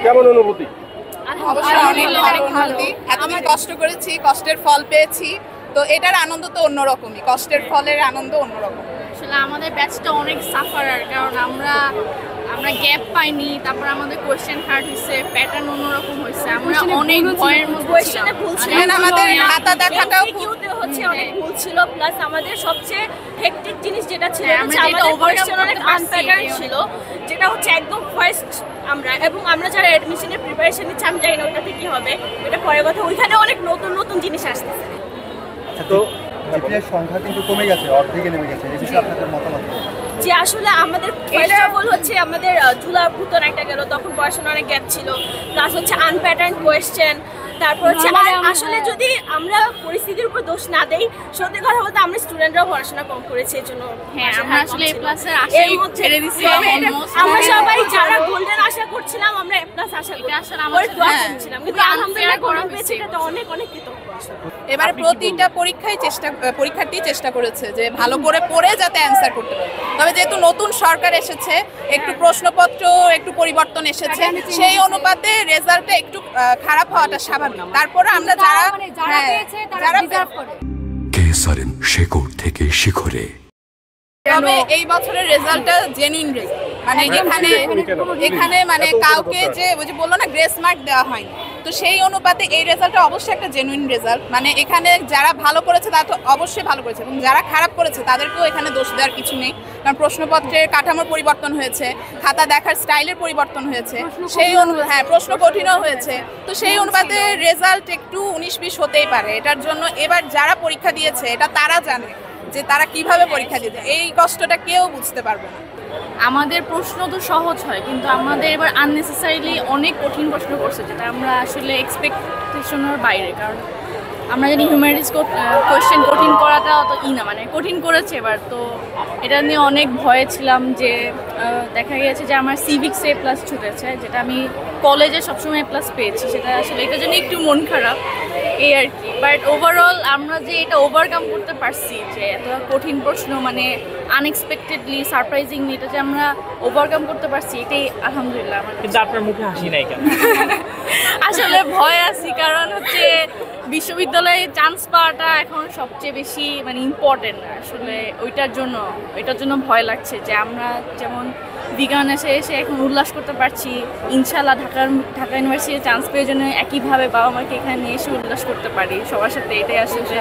কেমন অনুভূতি? অবশ্যই অনেক অনুভূতি। এতদিন কষ্ট করেছি, কষ্টের ফল পেয়েছি, তো এটার আনন্দ তো অন্যরকমই, কষ্টের ফলের আনন্দ অন্যরকম। আসলে আমাদের ব্যাচটা অনেক সাফারার, কারণ আমরা গ্যাপ পাইনি, তারপর আমাদের কোয়েশ্চেন হার্ড হয়েছে, প্যাটার্ন অন্যরকম হয়েছে, আমরা অনেক ভয়ের মধ্যে ছিলাম। আমাদের খাতা দেখাটাও হচ্ছে অনেক ভুল ছিল, প্লাস আমাদের সবচেয়ে হেক্টিক জিনিস যেটা ছিল আমরা যেটা ওভারকাম অনেক আনপ্যাটার্ন ছিল, যেটা হচ্ছে একদম ফার্স্ট আমরা যারা অ্যাডমিশনের প্রিপারেশন নিচ্ছি, আমি জানি না ওটাতে কি হবে, এটা পরের কথা। ওইখানে অনেক নতুন নতুন জিনিস আসতেছে। তো জিপিএর সংখ্যা কিন্তু কমে গেছে, অর্ধেকে নেমে গেছে, এই বিষয়ে আপনাদের মতামত? যে আসলে আমাদের ফার্স্ট অফ অল হচ্ছে আমাদের ধুলাভূতন একটা গেল, তখন পড়াশোনা অনেক গ্যাপ ছিল, প্লাস হচ্ছে আনপ্যাটার্ন কোয়েশ্চেন, তারপর হচ্ছে আসলে যদি আমরা পরিস্থিতির উপর দোষ না দেই, সত্যি কথা বলতে আমরা স্টুডেন্টরাও পড়াশোনা কম করেছি, এর জন্য আমরা আসলে এ প্লাসের আশাই ছেড়ে দিছি। আমরা সবাই যারা গোল্ডেন আশা করছিলাম, আমরা এ প্লাস আশা করছিলাম, আসলে আমাদের দোয়া করছিলাম, কিন্তু আলহামদুলিল্লাহ গোল্ডেন পেয়েছি, এটা অনেক অনেক কৃতজ্ঞ। এবার প্রতিটা পরীক্ষার্থী চেষ্টা করেছে যে ভালো করে পড়ে যাতে অ্যান্সার করতে পারে। তবে যেহেতু নতুন সরকার এসেছে, একটু প্রশ্নপত্র একটু পরিবর্তন এসেছে, সেই অনুপাতে রেজাল্টটা একটু খারাপ হওয়াটা স্বাভাবিক। তারপরে আমরা যারা কেসারেন শেকড় থেকে শিখরে। তবে এই বছরের রেজাল্টটা জেনুইন রেজাল্ট, মানে এখানে মানে কাউকে যে ওই যে বললো না গ্রেস মার্ক দেওয়া হয়নি, তো সেই অনুপাতে এই রেজাল্টটা অবশ্যই একটা জেনুইন রেজাল্ট। মানে এখানে যারা ভালো করেছে তারা তো অবশ্যই ভালো করেছে, এবং যারা খারাপ করেছে তাদেরকেও এখানে দোষ দেওয়ার কিছু নেই, কারণ প্রশ্নপত্রের কাঠামোর পরিবর্তন হয়েছে, খাতা দেখার স্টাইলের পরিবর্তন হয়েছে, সেই প্রশ্ন কঠিনও হয়েছে, তো সেই অনুপাতে রেজাল্ট একটু 19-20 হতেই পারে। এটার জন্য এবার যারা পরীক্ষা দিয়েছে এটা তারা জানে যে তারা কিভাবে পরীক্ষা দিতে, এই কষ্টটা কেউ বুঝতে পারবে না। আমাদের প্রশ্ন তো সহজ হয়, কিন্তু আমাদের এবার আননেসেসারিলি অনেক কঠিন প্রশ্ন করছে, যেটা আমরা আসলে এক্সপেকটেশনের বাইরে। কারণ আমরা জানি হিউম্যানিটিস কোয়েশ্চেন কঠিন করাটা অত না, মানে কঠিন করেছে এবার। তো এটা নিয়ে অনেক ভয়ে ছিলাম যে দেখা গিয়েছে যে আমার সিভিক্সে এ প্লাস ছুটেছে, যেটা আমি কলেজে সবসময় এ প্লাস পেয়েছি, সেটা আসলে এটার জন্য একটু মন খারাপ এই আর কি। বাট ওভারঅল আমরা যে এটা ওভারকাম করতে পারছি, যে এত কঠিন প্রশ্ন মানে আনএক্সপেক্টেডলি সারপ্রাইজিংলি এটা যে আমরা ওভারকাম করতে পারছি, এটাই আলহামদুলিল্লাহ। কিন্তু আপনার মুখে হাসি নাই কেন? আসলে ভয় আছি, কারণ হচ্ছে বিশ্ববিদ্যালয়ে চান্স পাওয়াটা এখন সবচেয়ে বেশি মানে ইম্পর্টেন্ট। আসলে ওইটার জন্য ভয় লাগছে যে আমরা যেমন বিজ্ঞান এসে এখন উল্লাস করতে পারছি, ইনশাল্লাহ ঢাকা ইউনিভার্সিটিতে চান্স পেয়ে জন্য একইভাবে বাবা মাকে এখানে নিয়ে এসে উল্লাস করতে পারি সবার সাথে, এটাই আসলে